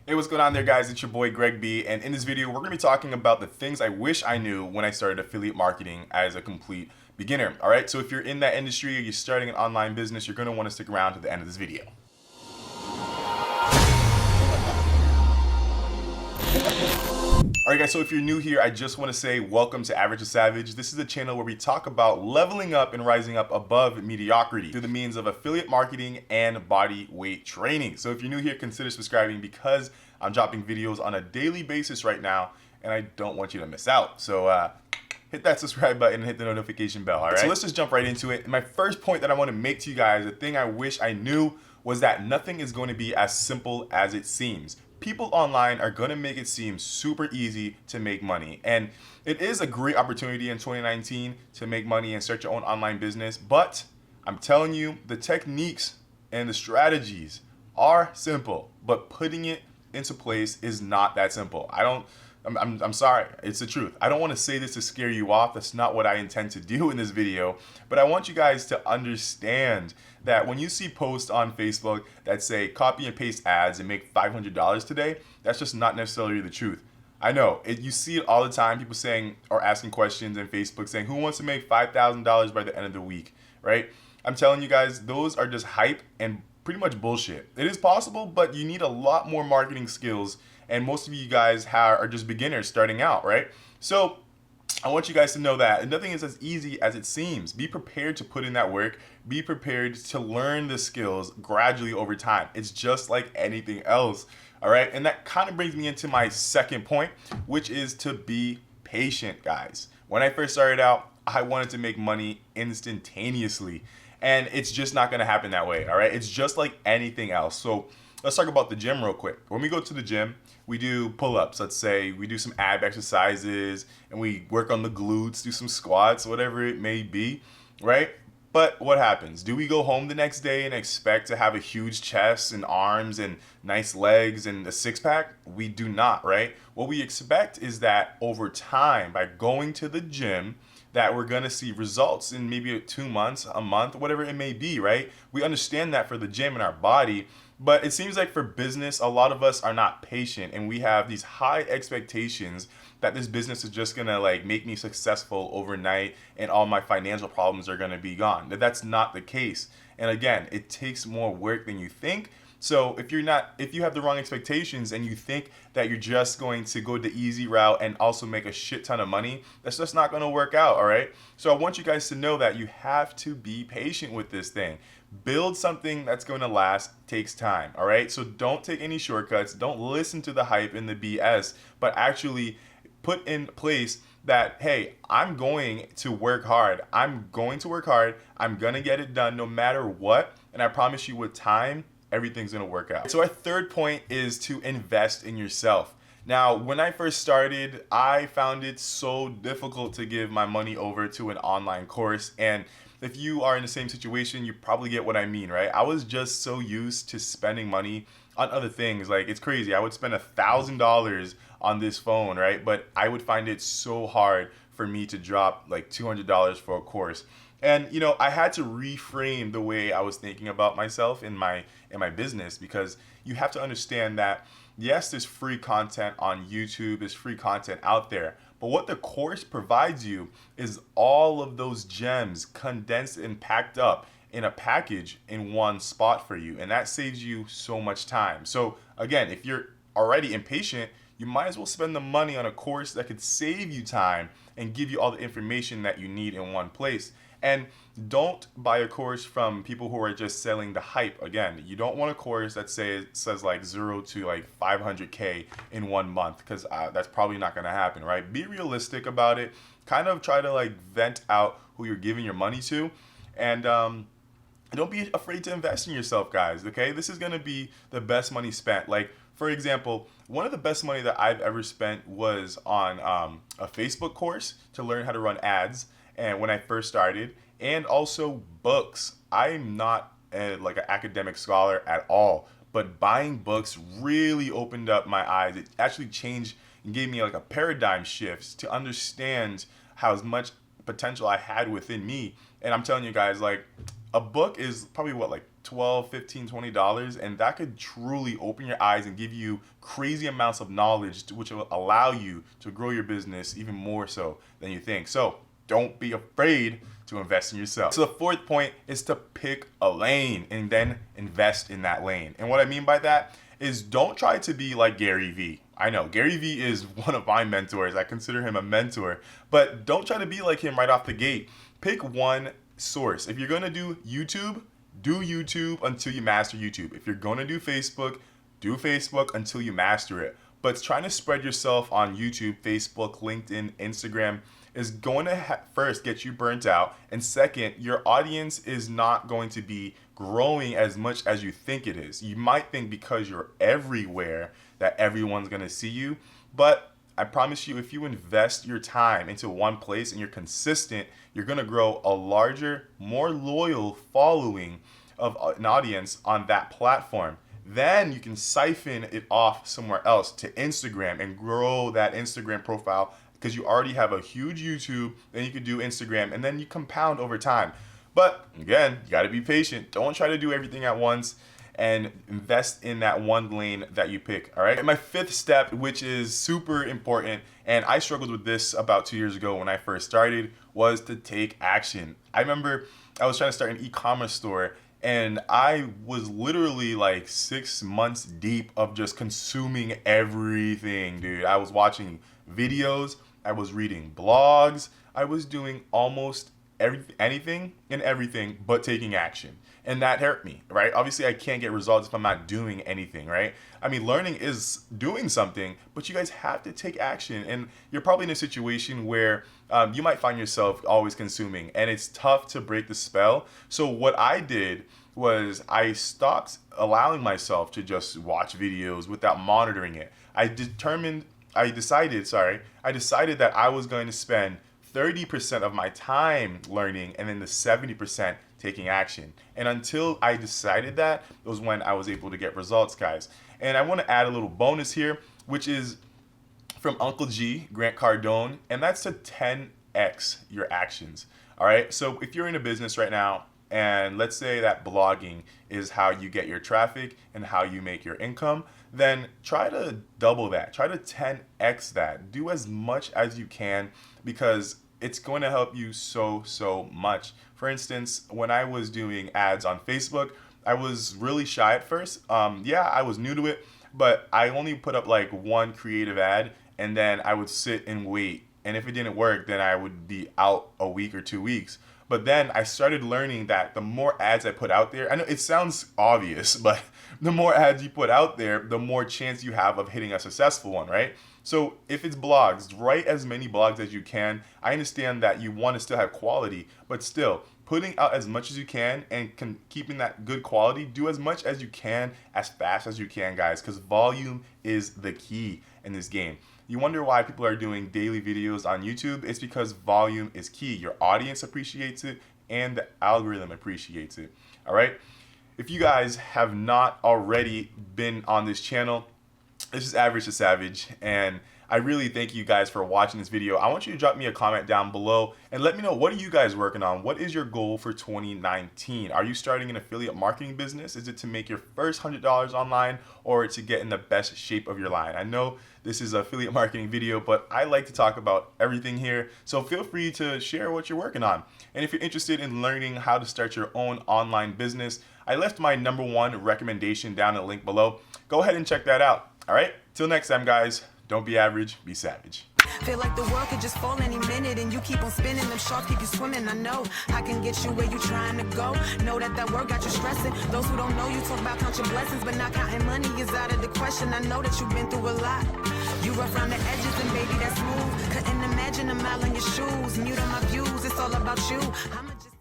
Hey, what's going on there, guys? It's your boy Greg B, and in this video, we're going to be talking about the things I wish I knew when I started affiliate marketing as a complete beginner. All right, so if you're in that industry or you're starting an online business, you're going to want to stick around to the end of this video. Alright guys, so if you're new here, I just want to say welcome to Average to Savage. This is a channel where we talk about leveling up and rising up above mediocrity through the means of affiliate marketing and body weight training. So if you're new here, consider subscribing because I'm dropping videos on a daily basis right now and I don't want you to miss out. So hit that subscribe button and hit the notification bell, alright? So let's just jump right into it. And my first point that I want to make to you guys, the thing I wish I knew was that nothing is going to be as simple as it seems. People online are going to make it seem super easy to make money. And it is a great opportunity in 2019 to make money and start your own online business. But I'm telling you, the techniques and the strategies are simple, but putting it into place is not that simple. I'm sorry, it's the truth. I don't want to say this to scare you off. That's not what I intend to do in this video. But I want you guys to understand that when you see posts on Facebook that say copy and paste ads and make $500 today, that's just not necessarily the truth. I know, you see it all the time, people saying or asking questions in Facebook saying, who wants to make $5,000 by the end of the week, right? I'm telling you guys, those are just hype and pretty much bullshit. It is possible, but you need a lot more marketing skills, and most of you guys are just beginners starting out, right? So I want you guys to know that nothing is as easy as it seems. Be prepared to put in that work. Be prepared to learn the skills gradually over time. It's just like anything else, all right? And that kind of brings me into my second point, which is to be patient, guys. When I first started out, I wanted to make money instantaneously, and it's just not gonna happen that way, all right? It's just like anything else. So let's talk about the gym real quick. When we go to the gym, we do pull-ups. Let's say we do some ab exercises and we work on the glutes, do some squats, whatever it may be, right? But what happens? Do we go home the next day and expect to have a huge chest and arms and nice legs and a six-pack? We do not, right? What we expect is that over time, by going to the gym, that we're gonna see results in maybe 2 months, a month, whatever it may be, right? We understand that for the gym and our body, but it seems like for business, a lot of us are not patient and we have these high expectations that this business is just gonna like make me successful overnight and all my financial problems are gonna be gone. That's not the case. And again, it takes more work than you think. So if you have the wrong expectations and you think that you're just going to go the easy route and also make a shit ton of money, that's just not going to work out, all right? So I want you guys to know that you have to be patient with this thing. Build something that's going to last takes time, all right? So don't take any shortcuts. Don't listen to the hype and the BS, but actually put in place that, hey, I'm going to work hard. I'm going to work hard. I'm going to get it done no matter what. And I promise you with time, everything's gonna work out. So our third point is to invest in yourself. Now, when I first started, I found it so difficult to give my money over to an online course. And if you are in the same situation, you probably get what I mean, right? I was just so used to spending money on other things. Like, it's crazy. I would spend $1,000 on this phone, right? But I would find it so hard for me to drop like $200 for a course. And you know, I had to reframe the way I was thinking about myself in my business, because you have to understand that yes, there's free content on YouTube, there's free content out there, but what the course provides you is all of those gems condensed and packed up in a package in one spot for you, and that saves you so much time. So again, if you're already impatient, you might as well spend the money on a course that could save you time and give you all the information that you need in one place. And don't buy a course from people who are just selling the hype. Again, you don't want a course that says like 0 to like 500K in 1 month, because that's probably not going to happen, right? Be realistic about it. Kind of try to like vent out who you're giving your money to, and don't be afraid to invest in yourself, guys. Okay, this is going to be the best money spent. Like, for example, one of the best money that I've ever spent was on a Facebook course to learn how to run ads. And when I first started, and also books. I'm not like an academic scholar at all, but buying books really opened up my eyes. It actually changed and gave me like a paradigm shift to understand how much potential I had within me. And I'm telling you guys, like, a book is probably what, like $12, $15, $20, and that could truly open your eyes and give you crazy amounts of knowledge which will allow you to grow your business even more so than you think. So don't be afraid to invest in yourself. So the fourth point is to pick a lane and then invest in that lane. And what I mean by that is don't try to be like Gary Vee. I know Gary Vee is one of my mentors. I consider him a mentor, but don't try to be like him right off the gate. Pick one source. If you're gonna do YouTube until you master YouTube. If you're gonna do Facebook until you master it. But trying to spread yourself on YouTube, Facebook, LinkedIn, Instagram is going to first get you burnt out, and second, your audience is not going to be growing as much as you think it is. You might think because you're everywhere that everyone's going to see you, but I promise you, if you invest your time into one place and you're consistent, you're going to grow a larger, more loyal following of an audience on that platform. Then you can siphon it off somewhere else to Instagram and grow that Instagram profile, because you already have a huge YouTube. Then you can do Instagram, and then you compound over time. But again, you got to be patient. Don't try to do everything at once, and invest in that one lane that you pick. All right. And my fifth step, which is super important, and I struggled with this about 2 years ago when I first started, was to take action. I remember I was trying to start an e-commerce store, and I was literally like 6 months deep of just consuming everything, dude. I was watching videos, I was reading blogs, I was doing almost anything and everything but taking action. And that hurt me, right? Obviously, I can't get results if I'm not doing anything, right? I mean, learning is doing something, but you guys have to take action. And you're probably in a situation where you might find yourself always consuming, and it's tough to break the spell. So what I did was I stopped allowing myself to just watch videos without monitoring it. I decided that I was going to spend 30% of my time learning and then the 70% taking action. And until I decided that, it was when I was able to get results, guys. And I want to add a little bonus here, which is from Uncle G, Grant Cardone, and that's to 10x your actions. All right. So if you're in a business right now, and let's say that blogging is how you get your traffic and how you make your income, then try to double that. Try to 10x that. Do as much as you can, because it's going to help you so much. For instance, when I was doing ads on Facebook, I was really shy at first. I was new to it, but I only put up like one creative ad, and then I would sit and wait. And if it didn't work, then I would be out a week or 2 weeks. But then I started learning that the more ads I put out there, I know it sounds obvious, but the more ads you put out there, the more chance you have of hitting a successful one, right? So if it's blogs, write as many blogs as you can. I understand that you want to still have quality, but still putting out as much as you can and keeping that good quality. Do as much as you can, as fast as you can, guys, because volume is the key in this game. You wonder why people are doing daily videos on YouTube? It's because volume is key. Your audience appreciates it, and the algorithm appreciates it. All right. If you guys have not already been on this channel, this is Average to Savage, and I really thank you guys for watching this video. I want you to drop me a comment down below and let me know, what are you guys working on? What is your goal for 2019? Are you starting an affiliate marketing business? Is it to make your first $100 online, or to get in the best shape of your line? I know this is an affiliate marketing video, but I like to talk about everything here. So feel free to share what you're working on. And if you're interested in learning how to start your own online business, I left my #1 recommendation down in the link below. Go ahead and check that out. All right, till next time, guys. Don't be average, be savage. Feel like the world could just fall any minute, and you keep on spinning, them sharks keep you swimming. I know I can get you where you trying to go. Know that work got you stressing. Those who don't know, you talk about count your blessings, but not counting money is out of the question. I know that you've been through a lot. You rough around the edges, and baby, that's smooth. Couldn't imagine a mile in your shoes. Mute on my views, it's all about you. I'ma just